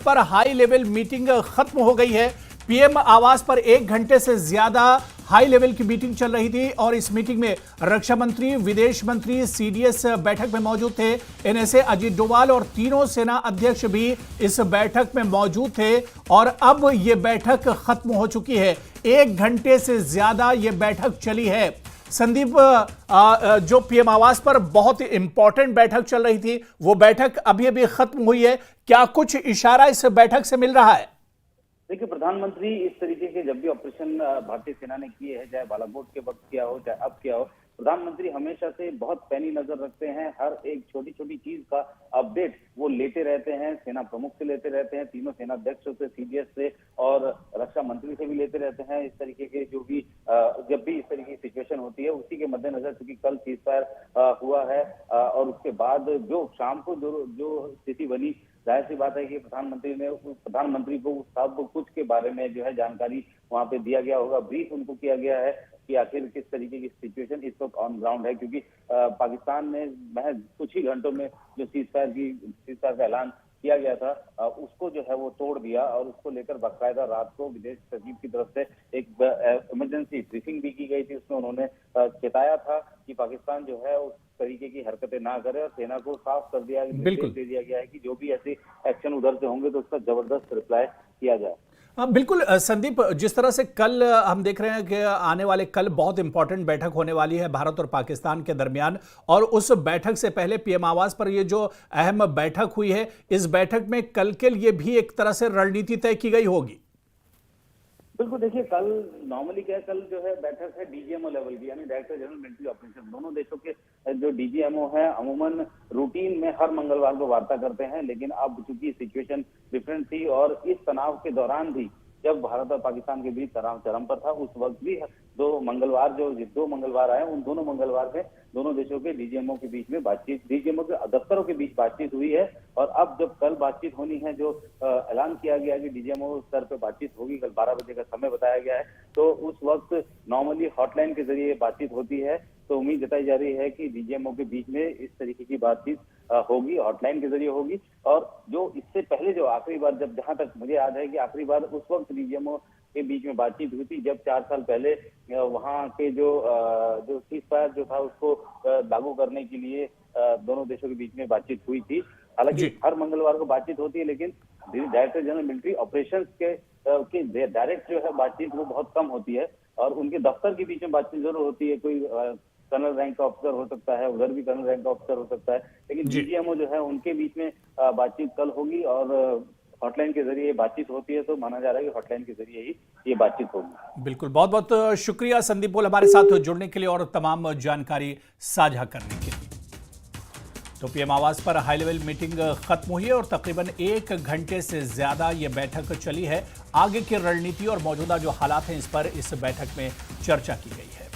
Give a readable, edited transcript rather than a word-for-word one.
पर high level meeting खत्म हो गई है। पीएम आवास पर 1 घंटे से ज्यादा हाई लेवल की मीटिंग चल रही थी और इस मीटिंग में रक्षा मंत्री, विदेश मंत्री, सीडीएस बैठक में मौजूद थे। एनएसए अजीत डोभाल और तीनों सेना अध्यक्ष भी इस बैठक में मौजूद थे और अब यह बैठक खत्म हो चुकी है। 1 घंटे से ज्यादा यह बैठक चली है। संदीप, जो पीएम आवास पर बहुत इंपॉर्टेंट बैठक चल रही थी, वो बैठक अभी अभी खत्म हुई है। क्या कुछ इशारा इस बैठक से मिल रहा है? देखिए, प्रधानमंत्री इस तरीके के जब भी ऑपरेशन भारतीय सेना ने किए हैं, चाहे बालाकोट के वक्त किया हो चाहे अब किया हो, प्रधानमंत्री हमेशा से बहुत पैनी नजर रखते हैं। हर एक छोटी छोटी चीज का अपडेट वो लेते रहते हैं, सेना प्रमुख से लेते रहते हैं, तीनों सेनाध्यक्षों से, सीडीएस से और रक्षा मंत्री से भी लेते रहते हैं। इस तरीके के जो भी जब भी इस तरीके की सिचुएशन होती है, उसी के मद्देनजर चूंकि कल सीजफायर हुआ है और उसके बाद जो शाम को जो स्थिति बनी, जाहिर सी बात है कि प्रधानमंत्री को सब कुछ के बारे में जो है जानकारी वहां पे दिया गया होगा। ब्रीफ उनको किया गया है कि आखिर किस तरीके की सिचुएशन इस वक्त ऑन ग्राउंड है, क्योंकि पाकिस्तान ने महज कुछ ही घंटों में जो सीजफायर का ऐलान किया गया था, उसको जो है वो तोड़ दिया और उसको लेकर बाकायदा रात को विदेश सचिव की तरफ से एक इमरजेंसी ब्रीफिंग भी की गई थी। उसमें उन्होंने चेताया था कि पाकिस्तान जो है उस तरीके की हरकतें ना करे और सेना को साफ कर दिया, निर्देश दे दिया गया है कि जो भी ऐसे एक्शन उधर से होंगे तो उसका जबरदस्त रिप्लाई किया जाए। बिल्कुल संदीप, जिस तरह से कल हम देख रहे हैं कि आने वाले कल बहुत इंपॉर्टेंट बैठक होने वाली है भारत और पाकिस्तान के दरमियान, और उस बैठक से पहले पीएम आवास पर ये जो अहम बैठक हुई है, इस बैठक में कल के लिए भी एक तरह से रणनीति तय की गई होगी। बिल्कुल, देखिए कल नॉर्मली क्या है, कल जो है बैठक है डीजीएमओ लेवल की, यानी डायरेक्टर जनरल मिलिट्री ऑपरेशन। दोनों देशों के जो डीजीएमओ है अमूमन रूटीन में हर मंगलवार को वार्ता करते हैं, लेकिन अब चूंकि सिचुएशन डिफरेंट थी और इस तनाव के दौरान भी जब भारत और पाकिस्तान के बीच तनाव चरम पर था, उस वक्त भी दो मंगलवार आए, उन दोनों मंगलवार में दोनों देशों के डीजीएमओ के बीच में बातचीत, डीजीएमओ के दफ्तरों के बीच बातचीत हुई है। और अब जब कल बातचीत होनी है, जो ऐलान किया गया कि डीजीएमओ स्तर पे बातचीत होगी, कल 12 बजे का समय बताया गया है, तो उस वक्त नॉर्मली हॉटलाइन के जरिए बातचीत होती है। तो उम्मीद जताई जा रही है कि डीजीएमओ के बीच में इस तरीके की बातचीत होगी, हॉटलाइन के जरिए होगी। और जो इससे पहले जो आखिरी बार, जब जहां तक मुझे याद है कि आखिरी बार उस वक्त डीजीएमओ के बीच में बातचीत हुई थी जब 4 साल पहले वहां के जो सीजफायर जो था उसको लागू करने के लिए दोनों देशों के बीच में बातचीत हुई थी। हालांकि हर मंगलवार को बातचीत होती है, लेकिन डायरेक्टर जनरल मिलिट्री ऑपरेशंस के डायरेक्ट जो है बातचीत वो बहुत कम होती है और उनके दफ्तर के बीच में बातचीत जरूर होती है। कोई कर्नल रैंक का ऑफिसर हो सकता है, उधर भी कर्नल रैंक का ऑफिसर हो सकता है, लेकिन डीजीएमओ जो है उनके बीच में बातचीत कल होगी और हॉटलाइन के जरिए बातचीत होती है, तो माना जा रहा है कि हॉटलाइन के जरिए ही ये बातचीत होगी। बिल्कुल, बहुत बहुत शुक्रिया संदीप बोल हमारे साथ जुड़ने के लिए और तमाम जानकारी साझा करने के लिए। तो पीएम आवास पर हाई लेवल मीटिंग खत्म हुई है और तकरीबन 1 घंटे से ज्यादा ये बैठक चली है। आगे की रणनीति और मौजूदा जो हालात हैं, इस पर इस बैठक में चर्चा की गई है।